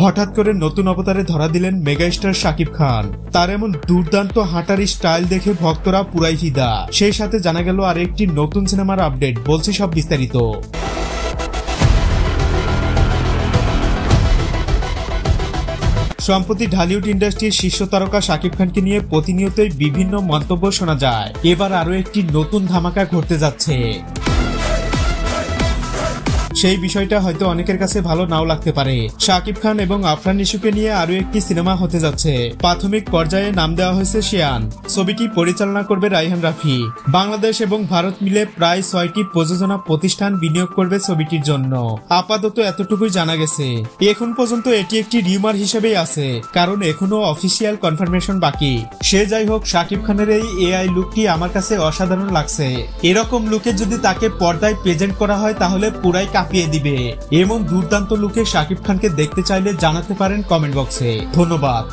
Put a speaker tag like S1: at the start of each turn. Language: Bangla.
S1: হঠাৎ করে নতুন অবতারে ধরা দিলেন মেগাস্টার শাকিব খান। তার এমন দুর্দান্ত হাঁটার স্টাইল দেখে ভক্তরা পুরাই ফিদা। সেই সাথে জানা গেল আর একটি নতুন সিনেমার আপডেট, বলছি সব বিস্তারিত। সম্প্রতি ঢালিউড ইন্ডাস্ট্রির শীর্ষ তারকা শাকিব খানকে নিয়ে প্রতিনিয়তই বিভিন্ন মন্তব্য শোনা যায়। এবার আরো একটি নতুন ধামাকা ঘটতে যাচ্ছে। সেই বিষয়টা হয়তো অনেকের কাছে ভালো নাও লাগতে পারে। শাকিব খান এবং আফরান নিশুকে নিয়ে আরো একটি সিনেমা হতে যাচ্ছে। প্রাথমিক পর্যায়ে নাম দেওয়া হয়েছে শিয়ান। ছবিটি পরিচালনা করবে রায়হান রাফি। বাংলাদেশ এবং ভারত মিলে প্রায় 6টি প্রযোজনা প্রতিষ্ঠান বিনিয়োগ করবে ছবিটির জন্য। আপাতত এতটুকুই জানা গেছে। এখন পর্যন্ত এটি একটি রিউমার হিসেবেই আছে, কারণ এখনো অফিসিয়াল কনফার্মেশন বাকি। সে যাই হোক, শাকিব খানের এই এআই লুকটি আমার কাছে অসাধারণ লাগছে। এরকম লুকে যদি তাকে পর্দায় প্রেজেন্ট করা হয় তাহলে পুরাই দিবে। এমন দুর্দান্ত লুকে শাকিব খানকে দেখতে চাইলে জানাতে পারেন কমেন্ট বক্সে। ধন্যবাদ।